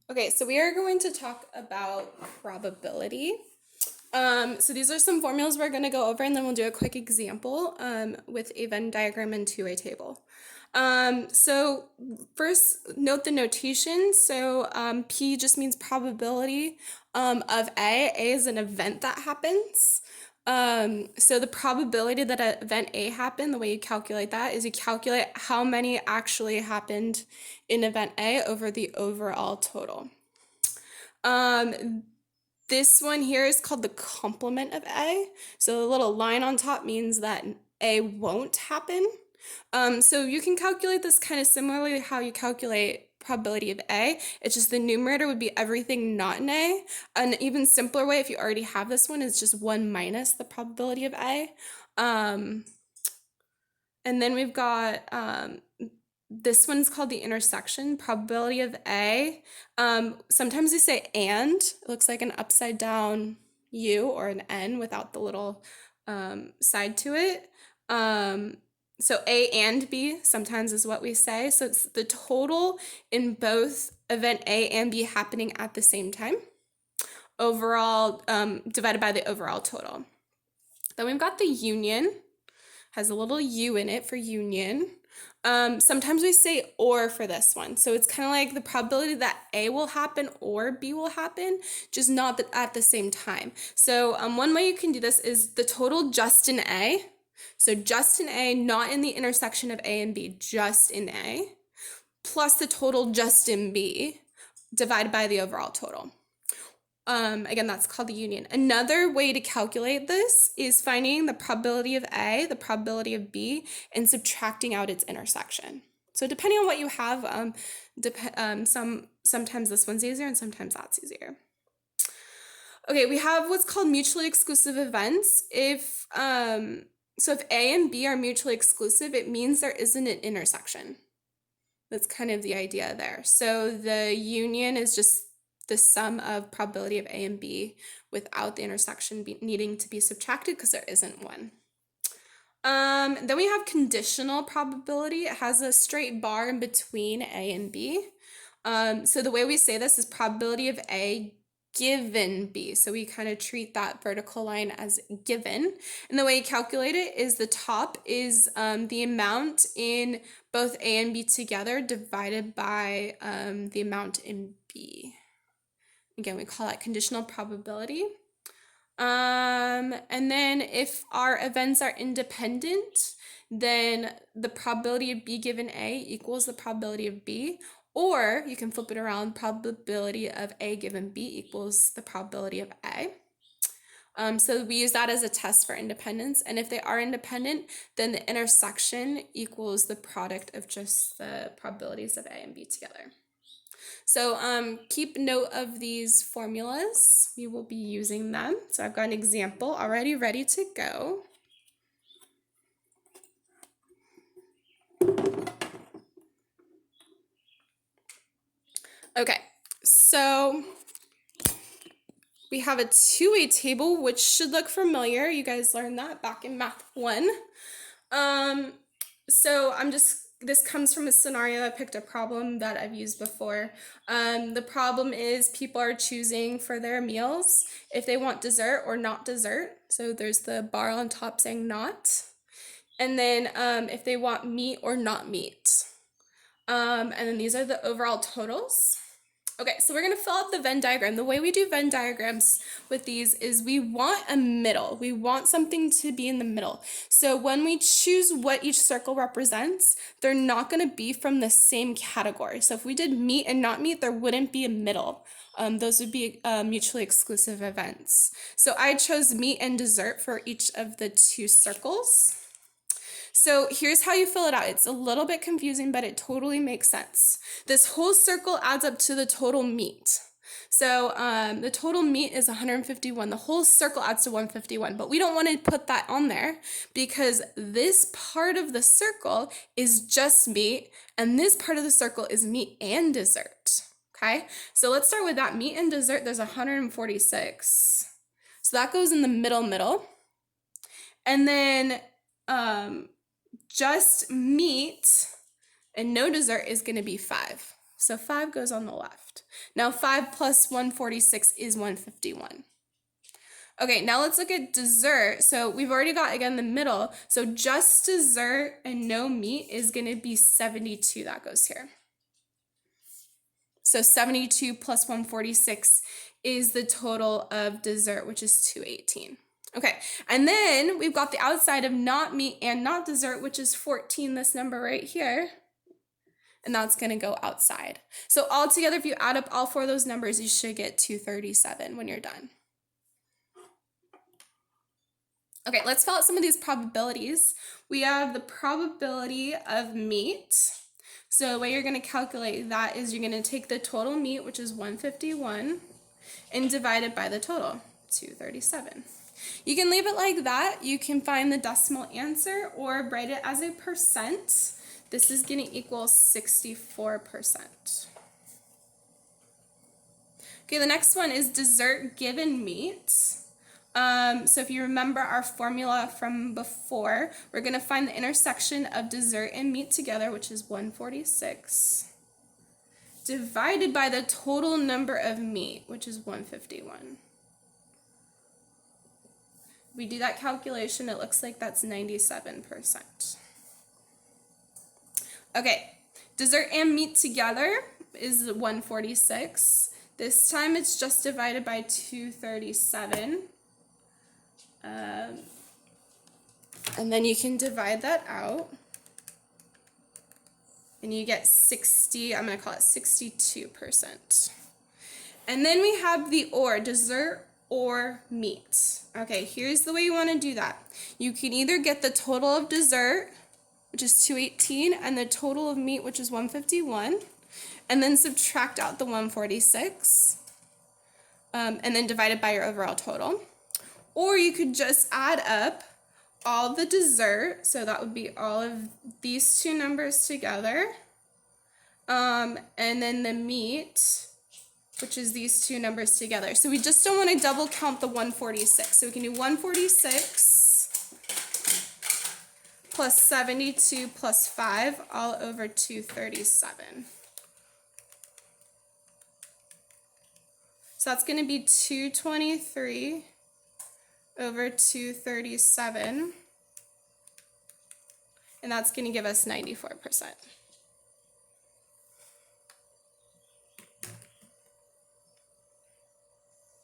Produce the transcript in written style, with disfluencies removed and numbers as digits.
Okay, so we are going to talk about probability. So these are some formulas we're going to go over, and then we'll do a quick example with a Venn diagram and two-way table. So first, note the notation. So P just means probability of A. A is an event that happens. So the probability that an event A happened, the way you calculate that is you calculate how many actually happened in event A over the overall total. This one here is called the complement of A. So the little line on top means that A won't happen. So you can calculate this kind of similarly to how you calculate probability of A. It's just the numerator would be everything not in A. An even simpler way, if you already have this one, is just 1 minus the probability of A. And then we've got this one's called the intersection, probability of A. Sometimes we say and. It looks like an upside down U or an N without the little side to it. So A and B sometimes is what we say. So it's the total in both event A and B happening at the same time. Overall, divided by the overall total. Then we've got the union, has a little U in it for union. Sometimes we say or for this one. So it's kind of like the probability that A will happen or B will happen, just not at the same time. So one way you can do this is the total just in A. So just in A, not in the intersection of A and B, just in A, plus the total just in B, divided by the overall total. Again, that's called the union. Another way to calculate this is finding the probability of A, the probability of B, and subtracting out its intersection. So depending on what you have, sometimes this one's easier and sometimes that's easier. Okay, we have what's called mutually exclusive events. If A and B are mutually exclusive, it means there isn't an intersection. That's kind of the idea there. So the union is just the sum of probability of A and B without the intersection needing to be subtracted because there isn't one. Then we have conditional probability. It has a straight bar in between A and B. So the way we say this is probability of A given B. So we kind of treat that vertical line as given. And the way you calculate it is the top is the amount in both A and B together divided by the amount in B. Again, we call that conditional probability. And then if our events are independent, then the probability of B given A equals the probability of B. Or you can flip it around, probability of A given B equals the probability of A. So we use that as a test for independence. And if they are independent, then the intersection equals the product of just the probabilities of A and B together. So keep note of these formulas. We will be using them. So I've got an example already ready to go. Okay, so we have a two-way table, which should look familiar. You guys learned that back in Math 1. So this comes from a scenario. I picked a problem that I've used before. The problem is people are choosing for their meals if they want dessert or not dessert. So there's the bar on top saying not. And then if they want meat or not meat. And then these are the overall totals. Okay, so we're gonna fill out the Venn diagram. The way we do Venn diagrams with these is we want a middle. We want something to be in the middle. So when we choose what each circle represents, they're not gonna be from the same category. So if we did meat and not meat, there wouldn't be a middle. Those would be mutually exclusive events. So I chose meat and dessert for each of the two circles. So here's how you fill it out. It's a little bit confusing, but it totally makes sense. This whole circle adds up to the total meat. So the total meat is 151. The whole circle adds to 151, but we don't want to put that on there because this part of the circle is just meat, and this part of the circle is meat and dessert. Okay, so let's start with that. Meat and dessert, there's 146. So that goes in the middle. And then just meat and no dessert is going to be 5. So 5 goes on the left. Now 5 plus 146 is 151. Okay, now let's look at dessert. So we've already got, again, the middle. So just dessert and no meat is going to be 72. That goes here. So 72 plus 146 is the total of dessert, which is 218. Okay, and then we've got the outside of not meat and not dessert, which is 14, this number right here. And that's going to go outside. So altogether, if you add up all 4 of those numbers, you should get 237 when you're done. Okay, let's fill out some of these probabilities. We have the probability of meat. So the way you're going to calculate that is you're going to take the total meat, which is 151, and divide it by the total, 237. You can leave it like that. You can find the decimal answer or write it as a percent. This is going to equal 64%. Okay, the next one is dessert given meat. So if you remember our formula from before, we're going to find the intersection of dessert and meat together, which is 146, divided by the total number of meat, which is 151. We do that calculation, it looks like that's 97%. Okay, dessert and meat together is 146. This time it's just divided by 237. And then you can divide that out. And you get 60, I'm going to call it 62%. And then we have the or, dessert or meat. Okay, here's the way you want to do that. You can either get the total of dessert, which is 218, and the total of meat, which is 151, and then subtract out the 146, and then divide it by your overall total. Or you could just add up all the dessert, so that would be all of these 2 numbers together, and then the meat, which is these 2 numbers together. So we just don't want to double count the 146. So we can do 146 plus 72 plus 5 all over 237. So that's going to be 223 over 237. And that's going to give us 94%.